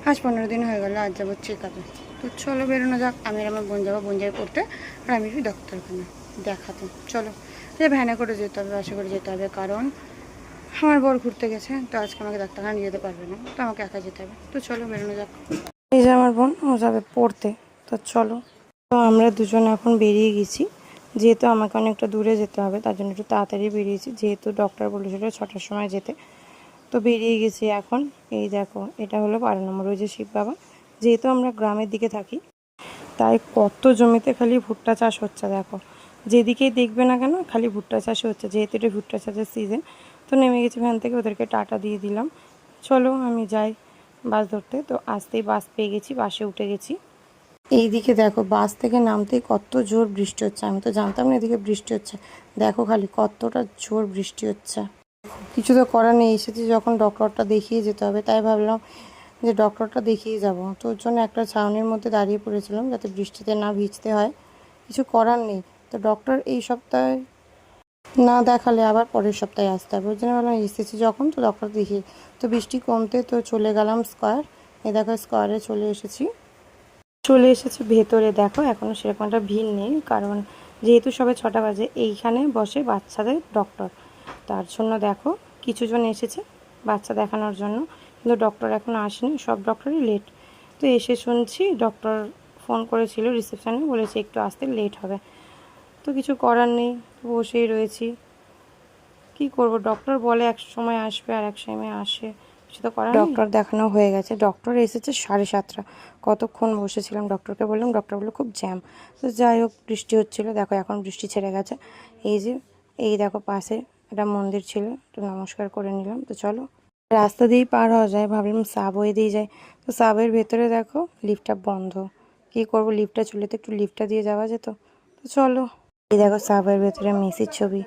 আজ 15 দিন হয়ে গেল, আজ যাবো চেক আপে। তো চলো বেরোনো যাক, আমি আর আমার বোন যাবো, বোন যাই পড়তে আর আমি ডাক্তারখানা দেখাতে। চলো ভ্যানে করে যেতে হবে, বাসে করে যেতে হবে, কারণ আমার বর ঘুরতে গেছে, তো আজকে আমাকে ডাক্তারখানা নিয়ে যেতে পারবে না, তো আমাকে একা যেতে হবে। তো চলো বেরোনো যাক। এই যে আমার বোন, ও যাবে পড়তে, তো চলো। তো আমরা দুজন এখন বেরিয়ে গেছি, যেহেতু আমাকে অনেকটা দূরে যেতে হবে, তার জন্য একটু তাড়াতাড়ি বেরিয়েছি, যেহেতু ডক্টর বলেছিল 6টার সময় যেতে। তো বেরিয়ে গেছি এখন। এই দেখো, এটা হলো 12 নম্বর, ওই যে শিব বাবা। যেহেতু আমরা গ্রামের দিকে থাকি, তাই কত জমিতে খালি ভুট্টা চাষ হচ্ছে। দেখো, যেদিকেই দেখবে না কেন খালি ভুট্টা চাষই হচ্ছে, যেহেতু এটা ভুট্টা চাষের সিজন। তো নেমে গেছি ভ্যান থেকে, ওদেরকে টাটা দিয়ে দিলাম। চলো আমি যাই বাস ধরতে। তো আসতেই বাস পেয়ে গেছি, বাসে উঠে গেছি। এইদিকে দেখো, বাস থেকে নামতেই কত জোর বৃষ্টি হচ্ছে। আমি তো জানতাম না এদিকে বৃষ্টি হচ্ছে। দেখো খালি কতটা জোর বৃষ্টি হচ্ছে। কিছু তো করার নেই, এসেছি যখন ডক্টরটা দেখিয়ে যেতে হবে, তাই ভাবলাম যে ডক্টরটা দেখিয়ে যাব। তো ওর জন্য একটা ছাউনির মধ্যে দাঁড়িয়ে পড়েছিলাম, যাতে বৃষ্টিতে না ভিজতে হয়। কিছু করার নেই। তো ডক্টর এই সপ্তাহে না দেখালে আবার পরের সপ্তাহে আসতে হবে, ওই জন্য ভাবলাম এসেছি যখন তো ডক্টর দেখিয়ে। তো বৃষ্টি কমতে তো চলে গেলাম স্কয়ার। এই দেখো স্কয়ারে চলে এসেছি ভেতরে। দেখো এখনও সেরকম একটা ভিড় নেই, কারণ যেহেতু সবে 6টা বাজে, এইখানে বসে বাচ্চাদের ডক্টর। তার জন্য দেখো কিছুজন এসেছে বাচ্চা দেখানোর জন্য, কিন্তু ডক্টর এখনও আসেনি, সব ডক্টরই লেট। তো এসে শুনছি ডক্টর ফোন করেছিল রিসেপশানে, বলেছে একটু আসতে লেট হবে। তো কিছু করার নেই, বসেই রয়েছি। কি করব, ডক্টর বলে এক সময় আসবে আর এক সময় আসে, কিছু তো করার নেই। ডক্টর দেখানো হয়ে গেছে, ডক্টর এসেছে 7:30। কতক্ষণ বসেছিলাম, ডক্টরকে বললাম, ডক্টর বললো খুব জ্যাম। তো যাই হোক, বৃষ্টি হচ্ছিলো, দেখো এখন বৃষ্টি ছেড়ে গেছে। এই দেখো পাশে একটা মন্দির ছিল, একটু নমস্কার করে নিলাম। তো চলো, রাস্তা দিয়েই পার হওয়া যায়, ভাবলাম সাবওয়ে দিয়ে যাই। তো সাবওয়ের ভেতরে দেখো লিফটটা বন্ধ। কি করব, লিফটটা চলে তো একটু লিফটটা দিয়ে যাওয়া যেত। তো চলো, এই দেখো সাবওয়ের ভেতরে মেসির ছবি।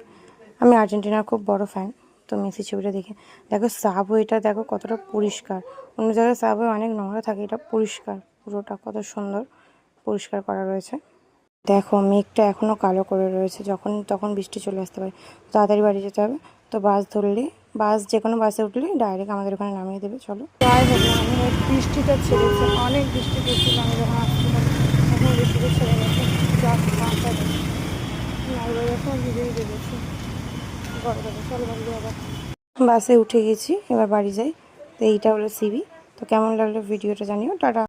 আমি আর্জেন্টিনার খুব বড় ফ্যান, তো মেসির ছবিটা দেখে। দেখো সাবওয়েটা দেখো কতটা পরিষ্কার। অন্য জায়গায় সাবওয়ে অনেক নোংরা থাকে, এটা পরিষ্কার, পুরোটা কত সুন্দর পরিষ্কার করা রয়েছে। দেখো মেঘটা এখনও কালো করে রয়েছে, যখন তখন বৃষ্টি চলে আসতে পারে, তাড়াতাড়ি বাড়ি যেতে হবে। তো বাস ধরলে, যে কোনো বাসে উঠলে ডাইরেক্ট আমাদের ওখানে নামিয়ে দেবে। চলো যাই হোক, আমি বৃষ্টিটা ছেড়েছে, অনেক বৃষ্টি পড়ছিল আমি যখন আসছিলাম, এখন বৃষ্টিটা ছেড়ে গেছে। জাস্ট 5টা এখন ভিজেই বেরোচ্ছি, চলো বাড়ি যাবো। বাসে উঠে গেছি, এবার বাড়ি যাই। তো এইটা হলো সিবি। তো কেমন লাগলো ভিডিওটা জানিও, টাটা।